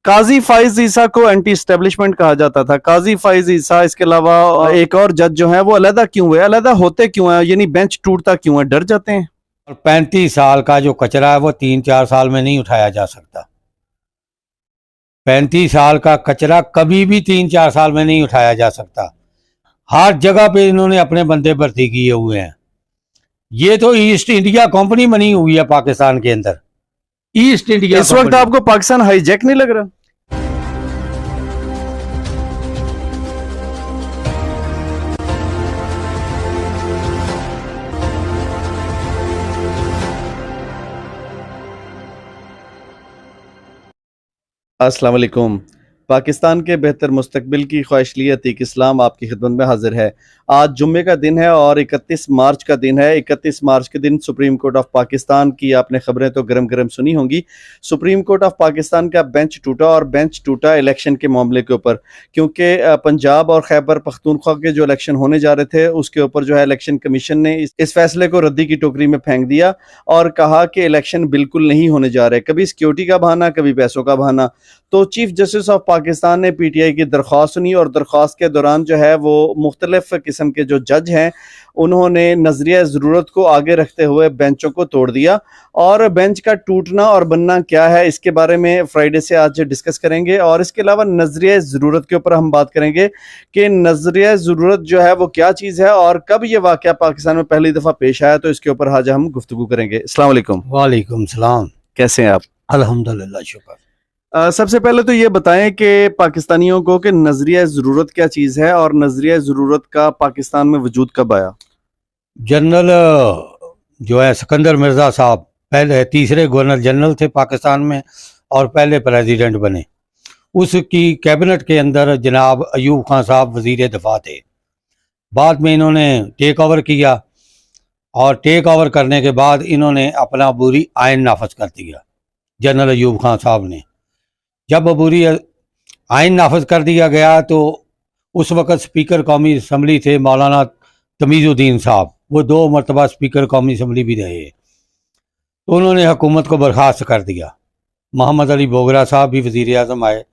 काजी फाइज ईसा को anti establishment कहा जाता था। काजी फाइज ईसा, इसके अलावा एक और जज जो है वो अलहदा क्यों हुए, अलहदा होते क्यों है, यानी बेंच टूटता क्यों है, डर जाते हैं? और 35 साल का जो कचरा है वो 3-4 साल में नहीं उठाया जा सकता। 35 साल का कचरा कभी भी 3-4 साल में नहीं उठाया जा सकता। हर जगह पे इन्होंने अपने बंदे भर्ती किए हुए हैं। ये तो ईस्ट इंडिया कंपनी बनी हुई है पाकिस्तान के अंदर। ईस्ट इंडिया इस वक्त आपको पाकिस्तान हाईजैक नहीं लग रहा? अस्सलाम वालेकुम। पाकिस्तान के बेहतर मुस्तकबिल की ख्वाहिशली अतीक इस्लाम आपकी खिदमत में हाजिर है। आज जुम्मे का दिन है और 31 मार्च का दिन है। 31 मार्च के दिन सुप्रीम कोर्ट ऑफ पाकिस्तान की आपने खबरें तो गरम गरम सुनी होंगी। सुप्रीम कोर्ट ऑफ पाकिस्तान का बेंच टूटा, और बेंच टूटा इलेक्शन के मामले के ऊपर, क्योंकि पंजाब और खैबर पख्तूनख्वा के जो इलेक्शन होने जा रहे थे उसके ऊपर जो है इलेक्शन कमीशन ने इस फैसले को रद्दी की टोकरी में फेंक दिया और कहा कि इलेक्शन बिल्कुल नहीं होने जा रहे। कभी सिक्योरिटी का बहाना, कभी पैसों का बहाना। तो चीफ जस्टिस ऑफ पाकिस्तान ने पीटीआई की दरख्वास्त सुनी और दरख्वास्त के दौरान जो है वो मुख्तलिफ किस्म के जो जज हैं उन्होंने नजरिया ज़रूरत को आगे रखते हुए बेंचों को तोड़ दिया। और बेंच का टूटना और बनना क्या है, इसके बारे में फ्राइडे से आज डिस्कस करेंगे। और इसके अलावा नजरिया ज़रूरत के ऊपर हम बात करेंगे कि नजरिया ज़रूरत जो है वो क्या चीज़ है और कब ये वाक़या पाकिस्तान में पहली दफ़ा पेश आया। तो इसके ऊपर आज हम गुफ्तगू करेंगे। अस्सलाम वालेकुम। वालेकुम सलाम। कैसे हैं आप? अल्हम्दुलिल्लाह, शुक्र। सबसे पहले तो ये बताएं कि पाकिस्तानियों को कि नजरिया ज़रूरत क्या चीज़ है और नजरिया ज़रूरत का पाकिस्तान में वजूद कब आया? जनरल जो है सिकंदर मिर्ज़ा साहब पहले तीसरे गवर्नर जनरल थे पाकिस्तान में और पहले प्रेसिडेंट बने। उसकी कैबिनेट के अंदर जनाब अयूब खान साहब वज़ीर दफ़ा थे। बाद में इन्होंने टेक ओवर किया और टेक ओवर करने के बाद इन्होंने अपना अबूरी आइन नाफज कर दिया। जनरल अयूब खान साहब ने जब अबूरी आइन नाफज कर दिया गया तो उस वक़्त स्पीकर कौमी असम्बली थे मौलाना तमीज़ुद्दीन साहब, वो 2 मरतबा स्पीकर कौमी असम्बली भी रहे। तो उन्होंने हुकूमत को बर्खास्त कर दिया। मोहम्मद अली बोगरा साहब भी वज़ीर आज़म आए,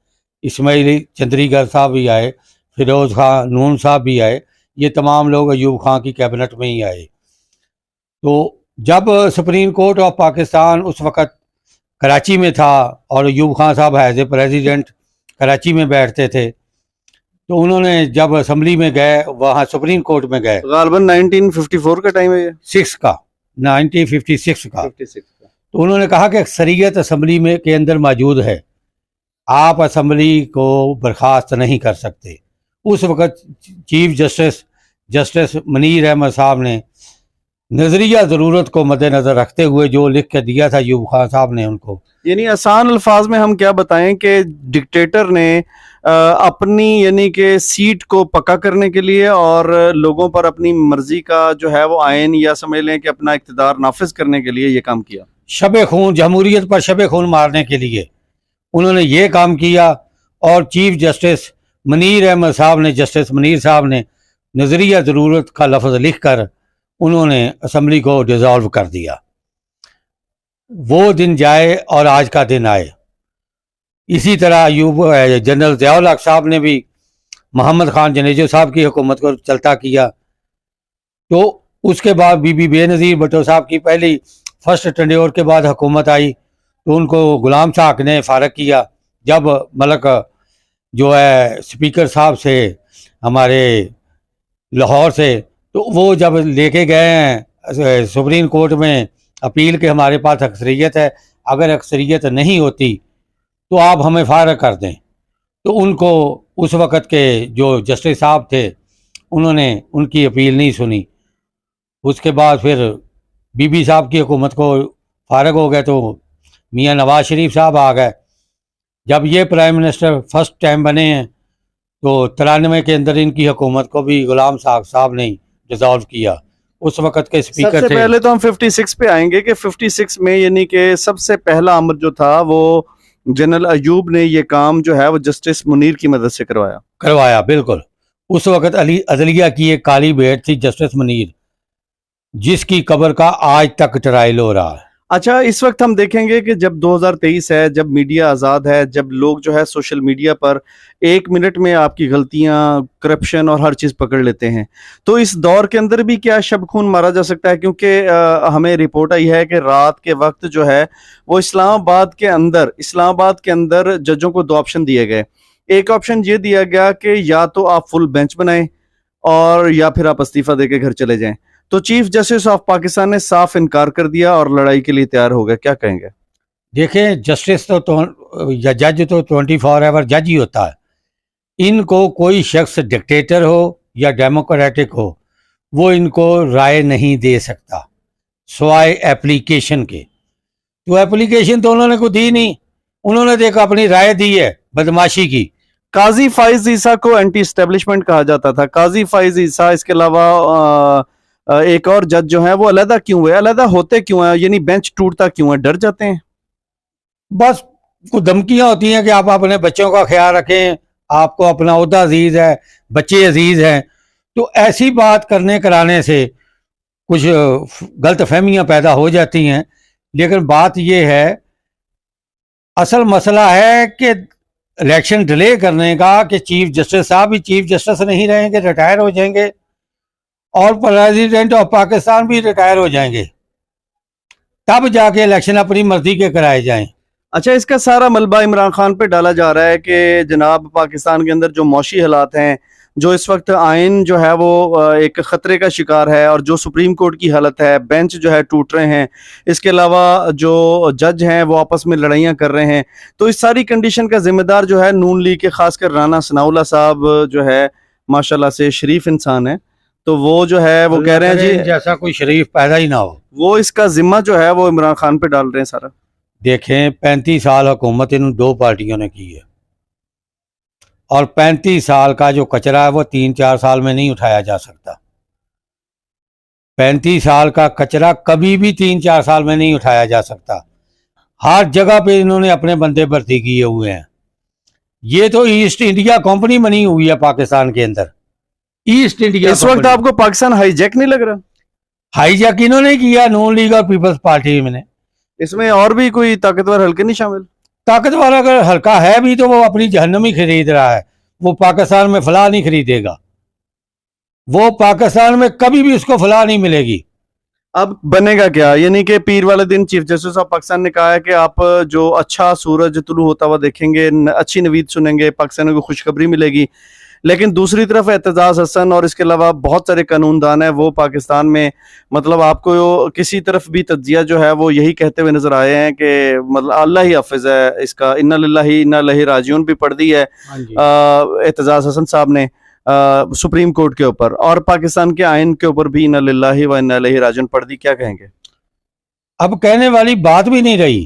इस्माइल चंद्रीगर साहब भी आए, फ़िरोज़ खां नून साहब भी आए। ये तमाम लोग अयूब खां की कैबिनेट में ही आए। तो जब सुप्रीम कोर्ट ऑफ पाकिस्तान उस वक़्त कराची में था और अयूब खान साहब एज ए प्रेसिडेंट कराची में बैठते थे, तो उन्होंने जब असम्बली में गए, वहाँ सुप्रीम कोर्ट में गए, गालबन 1954 का टाइम है ये, 1956 का। 56 का। तो उन्होंने कहा कि अक्सरियत असम्बली में के अंदर मौजूद है, आप असम्बली को बर्खास्त नहीं कर सकते। उस वक़्त चीफ जस्टिस मुनीर अहमद साहब ने नजरिया ज़रूरत को मद्देनज़र रखते हुए जो लिख के दिया था अयूब खान साहब ने उनको, यानी आसान अल्फाज में हम क्या बताएं कि डिक्टेटर ने अपनी यानी कि सीट को पक्का करने के लिए और लोगों पर अपनी मर्जी का जो है वो आयन या समझ लें कि अपना इक़्तिदार नाफिज करने के लिए ये काम किया। शब खून, जमहूरियत पर शब खून मारने के लिए उन्होंने ये काम किया। और चीफ जस्टिस मुनीर अहमद साहब ने, जस्टिस मुनीर साहब ने नजरिया ज़रूरत का लफ्ज़ लिख कर उन्होंने असम्बली को डिज़ोल्व कर दिया। वो दिन जाए और आज का दिन आए। इसी तरह जनरल ज़ियाउल हक साहब ने भी मोहम्मद खान जनेजो साहब की हुकूमत को चलता किया। तो उसके बाद बीबी बेनज़ीर भुट्टो साहब की पहली फर्स्ट टेन्योर के बाद हुकूमत आई तो उनको गुलाम शाह ने फ़ारग किया। जब मलक जो है स्पीकर साहब से हमारे लाहौर से, तो वो जब लेके गए हैं सुप्रीम कोर्ट में अपील के हमारे पास अक्सरियत है, अगर अक्सरियत नहीं होती तो आप हमें फारग कर दें, तो उनको उस वक़्त के जो जस्टिस साहब थे उन्होंने उनकी अपील नहीं सुनी। उसके बाद फिर बीबी साहब की हुकूमत को फारग हो गए तो मियाँ नवाज शरीफ साहब आ गए। जब ये प्राइम मिनिस्टर फर्स्ट टाइम बने हैं तो 93 के अंदर इनकी हुकूमत को भी गुलाम साहब ने डिज़ोल्व किया। उस वक़्त के स्पीकर सबसे पहले तो हम 56 पे आएंगे कि 56 में यानी कि सबसे पहला अमर जो था वो जनरल अयूब ने ये काम जो है वो जस्टिस मुनीर की मदद से करवाया। बिल्कुल। उस वक़्त अदलिया की एक काली भेंट थी जस्टिस मुनीर, जिसकी कब्र का आज तक ट्रायल हो रहा है। अच्छा, इस वक्त हम देखेंगे कि जब 2023 है, जब मीडिया आज़ाद है, जब लोग जो है सोशल मीडिया पर 1 मिनट में आपकी गलतियाँ, करप्शन और हर चीज़ पकड़ लेते हैं। तो इस दौर के अंदर भी क्या शब खून मारा जा सकता है? क्योंकि हमें रिपोर्ट आई है कि रात के वक्त जो है वो इस्लामाबाद के अंदर जजों को 2 ऑप्शन दिए गए। एक ऑप्शन ये दिया गया कि या तो आप फुल बेंच बनाएँ और या फिर आप इस्तीफ़ा देके घर चले जाएँ। तो चीफ जस्टिस ऑफ पाकिस्तान ने साफ इनकार कर दिया और लड़ाई के लिए तैयार हो गए, क्या कहेंगे? देखें, जस्टिस या जज तो 24 आवर जज ही होता है। इनको कोई शख्स डिक्टेटर हो या डेमोक्रेटिक हो, वो इनको राय नहीं दे सकता सिवाय एप्लीकेशन के। तो एप्लीकेशन तो उन्होंने को दी नहीं, उन्होंने देखो अपनी राय दी है बदमाशी की। काजी फाइज ईसा को एंटी एस्टेब्लिशमेंट कहा जाता था। काजी फाइज ईसा, इसके अलावा एक और जज जो है वो अलहदा क्यों हुए? अलहदा होते क्यों है? यानी बेंच टूटता क्यों है? डर जाते हैं? बस कुछ धमकियां होती हैं कि आप अपने बच्चों का ख्याल रखें, आपको अपना ओहदा अजीज है, बच्चे अजीज हैं। तो ऐसी बात करने कराने से कुछ गलत फहमियाँ पैदा हो जाती हैं। लेकिन बात यह है, असल मसला है कि इलेक्शन डिले करने का कि चीफ जस्टिस साहब भी चीफ जस्टिस नहीं रहेंगे, रिटायर हो जाएंगे, और प्रेसिडेंट ऑफ पाकिस्तान भी रिटायर हो जाएंगे, तब जाके इलेक्शन अपनी मर्जी के कराए जाएं। अच्छा, इसका सारा मलबा इमरान खान पे डाला जा रहा है कि जनाब पाकिस्तान के अंदर जो मौशी हालात हैं, जो इस वक्त आइन जो है वो एक ख़तरे का शिकार है, और जो सुप्रीम कोर्ट की हालत है, बेंच जो है टूट रहे हैं, इसके अलावा जो जज हैं वो आपस में लड़ाइयाँ कर रहे हैं, तो इस सारी कंडीशन का जिम्मेदार जो है नून लीग के खासकर राना सनाउल्लाह साहब जो है माशाल्लाह से शरीफ इंसान है, तो वो जो है वो कह रहे हैं जी जैसा कोई शरीफ पैदा ही ना हो। वो इसका जिम्मा जो है वो इमरान खान पे डाल रहे हैं सारा। देखें, 35 साल हुकूमत इन 2 पार्टियों ने की है, और 35 साल का जो कचरा है वो 3-4 साल में नहीं उठाया जा सकता। 35 साल का कचरा कभी भी 3-4 साल में नहीं उठाया जा सकता। हर जगह पे इन्होंने अपने बंदे भर्ती किए हुए हैं। ये तो ईस्ट इंडिया कंपनी बनी हुई है पाकिस्तान के अंदर। ईस्ट इंडिया इस वक्त आपको पाकिस्तान हाईजैक नहीं लग रहा? हाईजैक इन्होंने किया, नून लीग और पीपल्स पार्टी में। इसमें और भी कोई ताकतवर हल्के नहीं शामिल? ताकतवर अगर हल्का है भी तो वो अपनी जहन्नम ही खरीद रहा है, वो पाकिस्तान में फलाह नहीं खरीदेगा। वो पाकिस्तान में कभी भी उसको फलाह नहीं मिलेगी। अब बनेगा क्या? यानी कि पीर वाले दिन चीफ जस्टिस ऑफ पाकिस्तान ने कहा है कि आप जो अच्छा सूरज तुलू होता हुआ देखेंगे, अच्छी नवीद सुनेंगे, पाकिस्तान को खुशखबरी मिलेगी। लेकिन दूसरी तरफ एतजाज हसन और इसके अलावा बहुत सारे कानूनदान हैं, वो पाकिस्तान में मतलब आपको किसी तरफ भी तज्जिया जो है वो यही कहते हुए नजर आए हैं कि मतलब अल्लाह ही हाफिज है इसका, इन्ना लिल्लाही इन्ना इलैहि राजिऊन भी पढ़ दी है एतजाज हसन साहब ने सुप्रीम कोर्ट के ऊपर, और पाकिस्तान के आइन के ऊपर भी इन्ना लिल्लाही व इन्ना इलैहि राजिऊन पढ़ दी। क्या कहेंगे? अब कहने वाली बात भी नहीं रही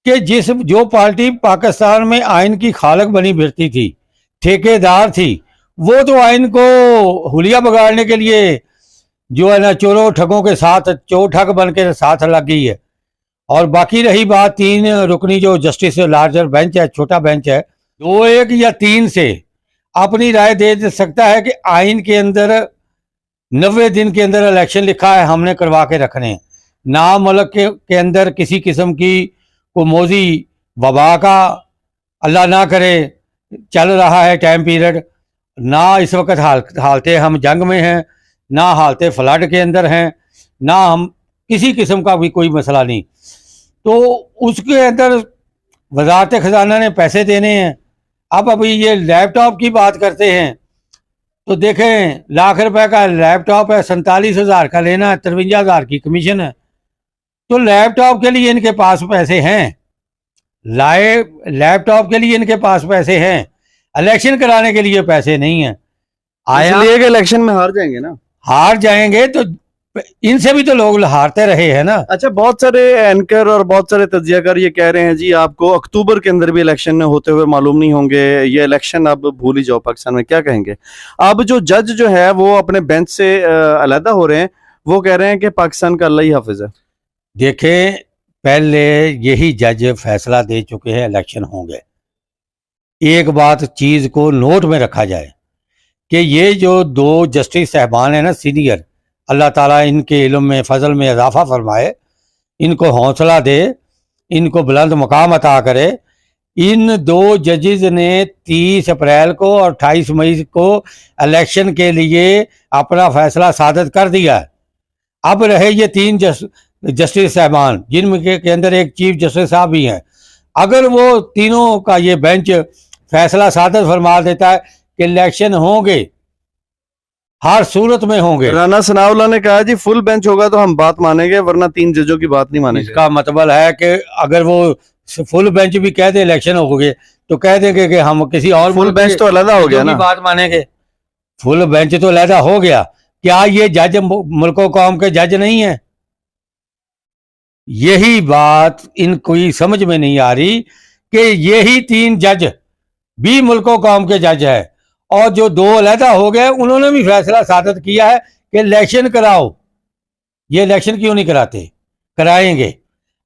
कि जो पार्टी पाकिस्तान में आइन की खालक बनी फिरती थी, ठेकेदार थी, वो तो आइन को हुलिया बिगाड़ने के लिए जो है ना चोरों ठगों के साथ चोर ठग बन के साथ लग गई है। और बाकी रही बात 3 रुकनी जो जस्टिस लार्जर बेंच है, छोटा बेंच है, 2-1 या 3 से अपनी राय दे सकता है कि आइन के अंदर 90 दिन के अंदर इलेक्शन लिखा है, हमने करवा के रखने हैं। ना मुल्क के अंदर किसी किस्म की को मौजी वबा का अल्लाह ना करे चल रहा है टाइम पीरियड, ना इस वक्त हालते हम जंग में हैं, ना हालते फ्लड के अंदर हैं, ना हम किसी किस्म का भी कोई मसला नहीं। तो उसके अंदर वजारत खजाना ने पैसे देने हैं। अब अभी ये लैपटॉप की बात करते हैं तो देखें, लाख रुपए का लैपटॉप है, 47,000 का लेना है, 53,000 की कमीशन है। तो लैपटॉप के लिए इनके पास पैसे हैं, लैपटॉप के लिए इनके पास पैसे हैं, इलेक्शन कराने के लिए पैसे नहीं है। इसलिए कि इलेक्शन में हार जाएंगे ना। हार जाएंगे तो इनसे भी तो लोग हारते रहे हैं ना। अच्छा, बहुत सारे एंकर और बहुत सारे तज्जियाकार ये कह रहे हैं जी आपको अक्टूबर के अंदर भी इलेक्शन होते हुए मालूम नहीं होंगे, ये इलेक्शन अब भूल ही जाओ पाकिस्तान में। क्या कहेंगे? अब जो जज जो है वो अपने बेंच से अलहदा हो रहे हैं, वो कह रहे हैं कि पाकिस्तान का अल्लाह ही हाफिज है। देखें, पहले यही जज फैसला दे चुके हैं इलेक्शन होंगे। एक बात चीज को नोट में रखा जाए कि ये जो 2 जस्टिस साहबान है ना सीनियर, अल्लाह ताला इनके इल्म में फजल में इजाफा फरमाए, इनको हौसला दे, इनको बुलंद मकाम अता करे। इन दो जजेज ने 30 अप्रैल को और 28 मई को इलेक्शन के लिए अपना फैसला सादत कर दिया। अब रहे ये 3 जस्टिस साहबान, जिनके के अंदर एक चीफ जस्टिस साहब भी हैं। अगर वो तीनों का ये बेंच फैसला सादत फरमा देता है कि इलेक्शन होंगे, हर सूरत में होंगे, राना सनाउल्लाह ने कहा जी फुल बेंच होगा तो हम बात मानेंगे, वरना 3 जजों की बात नहीं मानेंगे। इसका मतलब है कि अगर वो फुल बेंच भी कह दे इलेक्शन हो गए तो कह देंगे कि हम किसी और फुल बेंच तो अलग हो गया ना, बात मानेंगे। फुल बेंच तो अलहदा हो गया। क्या ये जज मुल्को कौम के जज नहीं है? यही बात इनको समझ में नहीं आ रही कि यही 3 जज भी मुल्को कौम के जज है, और जो 2 अलहदा हो गए उन्होंने भी फैसला सादत किया है कि इलेक्शन कराओ। ये इलेक्शन क्यों नहीं कराते? कराएंगे।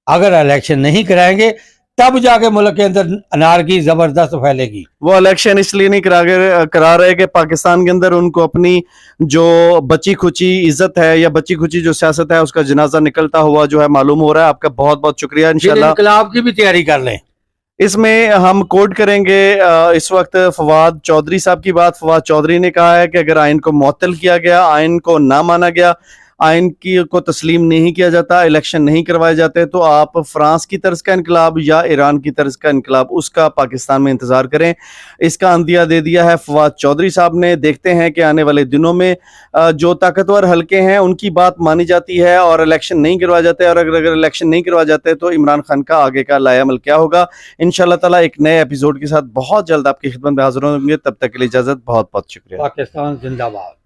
अगर इलेक्शन नहीं कराएंगे तब जाके मुल्क के अंदर अनारकी जबरदस्त फैलेगी। वो इलेक्शन इसलिए नहीं करा रहे कि पाकिस्तान के अंदर उनको अपनी जो बची खुची इज्जत है या बची खुची जो सियासत है उसका जनाजा निकलता हुआ जो है मालूम हो रहा है। आपका बहुत बहुत शुक्रिया। इंशाल्लाह इंकलाब की भी तैयारी कर लें। इसमें हम कोट करेंगे इस वक्त फवाद चौधरी साहब की बात। फवाद चौधरी ने कहा है कि अगर आइन को मुअत्तल किया गया, आइन को ना माना गया, आइन की को तस्लीम नहीं किया जाता, इलेक्शन नहीं करवाए जाते, तो आप फ्रांस की तर्ज का इनकलाब या ईरान की तर्ज का इनकलाब उसका पाकिस्तान में इंतजार करें। इसका अंदिया दे दिया है फवाद चौधरी साहब ने। देखते हैं कि आने वाले दिनों में जो ताकतवर हलके हैं उनकी बात मानी जाती है और इलेक्शन नहीं करवाए जाते, और अगर इलेक्शन नहीं करवाए जाते तो इमरान खान का आगे का लायामल क्या होगा। इंशाल्लाह ताला एक नए एपिसोड के साथ बहुत जल्द आपकी खिदमत में हाजिर होंगे। तब तक के लिए इजाजत। बहुत बहुत शुक्रिया। पाकिस्तान जिंदाबाद।